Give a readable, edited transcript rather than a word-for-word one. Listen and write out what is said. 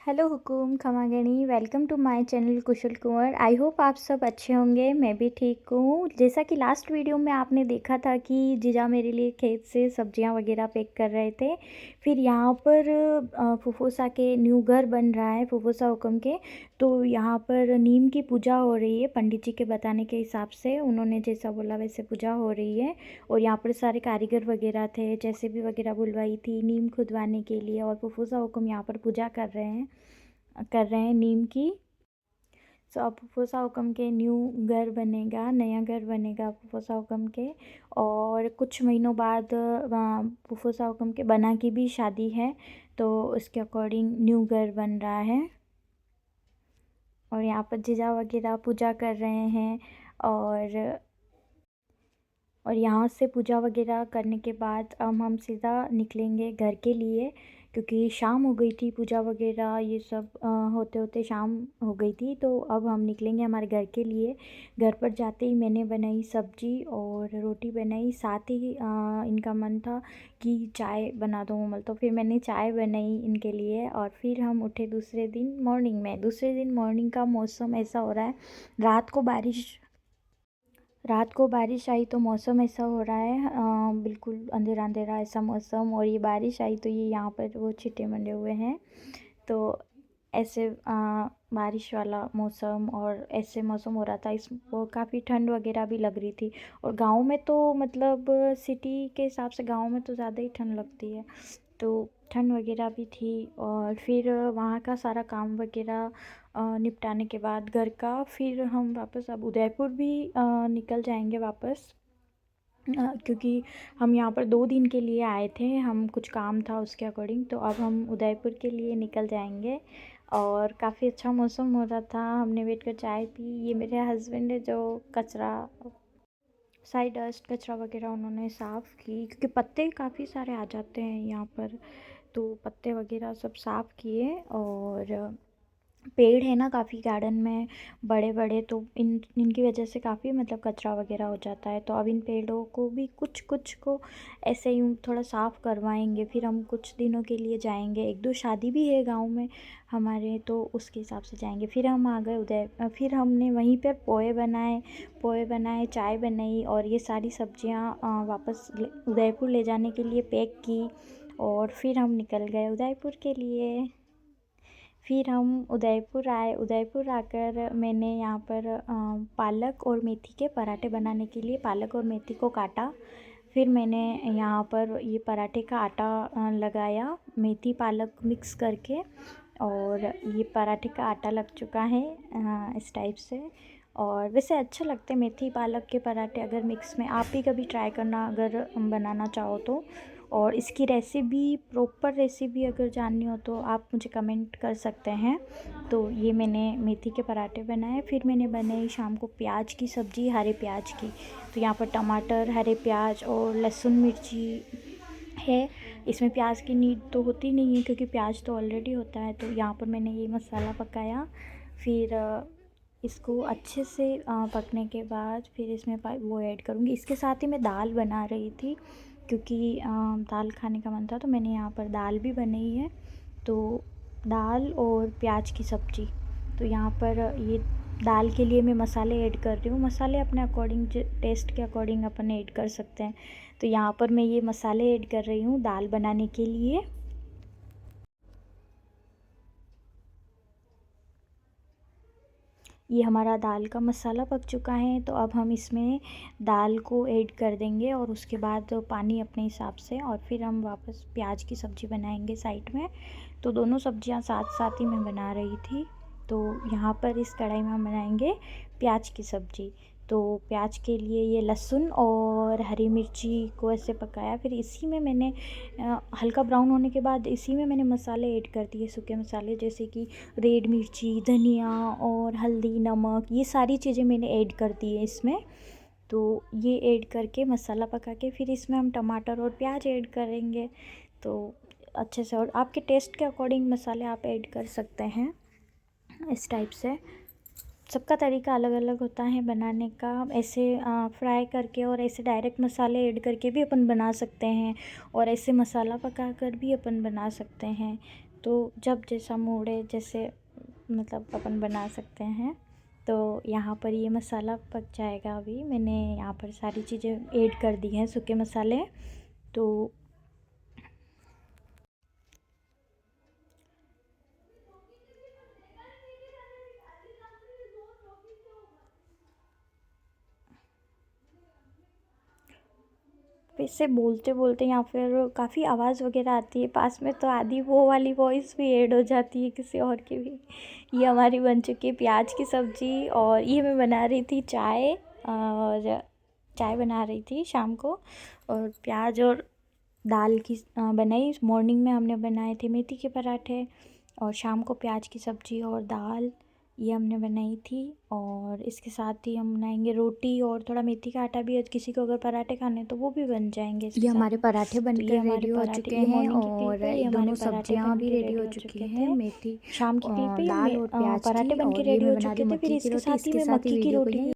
Hello हुकुम खमागणी, welcome to my channel Kushal Kunwar. I hope आप सब अच्छे होंगे। मैं भी ठीक हूँ। जैसा कि लास्ट वीडियो में आपने देखा था कि जीजा मेरे लिए खेत से सब्जियां वगैरह पैक कर रहे थे। फिर यहाँ पर फुफूसा के न्यू घर बन रहा है, फुफूसा हुकुम के। तो यहाँ पर नीम की पूजा हो रही है। पंडित जी के बताने के हिसाब से उन्होंने जैसा बोला वैसे पूजा हो रही है। और यहाँ पर सारे कारीगर वगैरह थे, जैसे भी वगैरह बुलवाई थी नीम खुदवाने के लिए। और फुफूसा हुकुम यहाँ पर पूजा कर रहे हैं नीम की। सो अब फुफूसा हुकम के न्यू घर बनेगा, नया घर बनेगा फुफूसा हुकम के। और कुछ महीनों बाद वहाँ फुफूसा हुकम के बना की भी शादी है, तो उसके अकॉर्डिंग न्यू घर बन रहा है। और यहाँ पर जीजा वगैरह पूजा कर रहे हैं। और यहाँ से पूजा वगैरह करने के बाद अब हम सीधा निकलेंगे घर के लिए, क्योंकि शाम हो गई थी। पूजा वगैरह ये सब होते होते शाम हो गई थी। तो अब हम निकलेंगे हमारे घर के लिए। घर पर जाते ही मैंने बनाई सब्जी और रोटी बनाई, साथ ही इनका मन था कि चाय बना दो मम्मा, तो फिर मैंने चाय बनाई इनके लिए। और फिर हम उठे दूसरे दिन मॉर्निंग का मौसम ऐसा हो रहा है। रात को बारिश आई तो मौसम ऐसा हो रहा है, बिल्कुल अंधेरा अंधेरा ऐसा मौसम। और ये बारिश आई तो ये यहाँ पर वो छिट्टे मंडे हुए हैं। तो ऐसे बारिश वाला मौसम और ऐसे मौसम हो रहा था। इस वो काफ़ी ठंड वगैरह भी लग रही थी। और गांव में तो मतलब सिटी के हिसाब से गांव में तो ज़्यादा ही ठंड लगती है, तो ठंड वगैरह भी थी। और फिर वहाँ का सारा काम वगैरह निपटाने के बाद घर का, फिर हम वापस अब उदयपुर भी निकल जाएंगे वापस। क्योंकि हम यहाँ पर 2 दिन के लिए आए थे, हम कुछ काम था उसके अकॉर्डिंग। तो अब हम उदयपुर के लिए निकल जाएंगे। और काफ़ी अच्छा मौसम हो रहा था, हमने बैठ कर चाय पी। ये मेरे हस्बैंड है जो कचरा, सारी डस्ट कचरा वगैरह उन्होंने साफ़ की, क्योंकि पत्ते काफ़ी सारे आ जाते हैं यहाँ पर। तो पत्ते वगैरह सब साफ़ किए। और पेड़ है ना काफ़ी गार्डन में बड़े बड़े, तो इनकी वजह से काफ़ी मतलब कचरा वगैरह हो जाता है। तो अब इन पेड़ों को भी कुछ कुछ को ऐसे यूँ थोड़ा साफ़ करवाएंगे। फिर हम कुछ दिनों के लिए जाएंगे, 1-2 शादी भी है गांव में हमारे, तो उसके हिसाब से जाएंगे। फिर हम आ गए फिर हमने वहीं पर पोहे बनाए, चाय बनाई। और ये सारी सब्जियां वापस उदयपुर ले जाने के लिए पैक की। और फिर हम निकल गए उदयपुर के लिए। फिर हम उदयपुर आकर मैंने यहाँ पर पालक और मेथी के पराठे बनाने के लिए पालक और मेथी को काटा। फिर मैंने यहाँ पर ये पराठे का आटा लगाया, मेथी पालक मिक्स करके। और ये पराठे का आटा लग चुका है इस टाइप से। और वैसे अच्छे लगते हैं मेथी पालक के पराठे, अगर मिक्स में आप भी कभी ट्राई करना अगर बनाना चाहो तो। और इसकी रेसिपी, प्रॉपर रेसिपी अगर जाननी हो तो आप मुझे कमेंट कर सकते हैं। तो ये मैंने मेथी के पराठे बनाए। फिर मैंने बनाई शाम को प्याज की सब्ज़ी, हरे प्याज की। तो यहाँ पर टमाटर, हरे प्याज और लहसुन मिर्ची है। इसमें प्याज की नीड तो होती नहीं है, क्योंकि प्याज तो ऑलरेडी होता है। तो यहाँ पर मैंने ये मसाला पकाया। फिर इसको अच्छे से पकने के बाद फिर इसमें वो ऐड करूँगी। इसके साथ ही मैं दाल बना रही थी, क्योंकि दाल खाने का मन था। तो मैंने यहाँ पर दाल भी बनाई है। तो दाल और प्याज की सब्ज़ी। तो यहाँ पर ये दाल के लिए मैं मसाले ऐड कर रही हूँ। मसाले अपने अकॉर्डिंग, टेस्ट के अकॉर्डिंग अपन ऐड कर सकते हैं। तो यहाँ पर मैं ये मसाले ऐड कर रही हूँ दाल बनाने के लिए। ये हमारा दाल का मसाला पक चुका है। तो अब हम इसमें दाल को ऐड कर देंगे और उसके बाद पानी अपने हिसाब से। और फिर हम वापस प्याज की सब्ज़ी बनाएंगे साइड में। तो दोनों सब्जियां साथ साथ ही मैं बना रही थी। तो यहाँ पर इस कढ़ाई में हम बनाएंगे प्याज की सब्ज़ी। तो प्याज के लिए ये लहसुन और हरी मिर्ची को ऐसे पकाया। फिर इसी में मैंने हल्का ब्राउन होने के बाद इसी में मैंने मसाले ऐड कर दिए, सूखे मसाले, जैसे कि रेड मिर्ची, धनिया और हल्दी, नमक, ये सारी चीज़ें मैंने ऐड कर दी है इसमें। तो ये ऐड करके मसाला पका के फिर इसमें हम टमाटर और प्याज ऐड करेंगे। तो अच्छे से, और आपके टेस्ट के अकॉर्डिंग मसाले आप ऐड कर सकते हैं इस टाइप से। सबका तरीका अलग अलग होता है बनाने का। ऐसे फ्राई करके और ऐसे डायरेक्ट मसाले ऐड करके भी अपन बना सकते हैं, और ऐसे मसाला पका कर भी अपन बना सकते हैं। तो जब जैसा मूड है जैसे मतलब अपन बना सकते हैं। तो यहाँ पर ये मसाला पक जाएगा। अभी मैंने यहाँ पर सारी चीज़ें ऐड कर दी हैं, सूखे मसाले। तो वैसे बोलते बोलते या फिर काफ़ी आवाज़ वगैरह आती है पास में, तो आधी वो वाली वॉइस भी ऐड हो जाती है किसी और की भी। ये हमारी बन चुकी है प्याज की सब्ज़ी, और ये मैं बना रही थी चाय, और चाय बना रही थी शाम को, और प्याज और दाल की बनाई। मॉर्निंग में हमने बनाए थे मेथी के पराठे, और शाम को प्याज की सब्ज़ी और दाल ये हमने बनाई थी। और इसके साथ ही हम बनाएंगे रोटी, और थोड़ा मेथी का आटा भी, किसी को अगर पराठे खाने तो वो भी बन जाएंगे इसके ये साथ हमारे में। पराठे तो बनकर ये हमारे रेडी हो पराठे, चुके ये हैं, मॉर्निंग की और क्लिप है, ये हमारे दोनों पराठे सब्जियां बन भी के रेडी हो हो चुकी चुके हैं, थे। मेथी शाम की क्लिप है ये, दाल और प्याज पराठे की। बन के और ये रेडी मैं हो बना रही चुके हूँ थे। फिर मक्की की इसके रोटी। साथ ही इसके मैं साथ ही मक्की की वीडियो को रोटी ये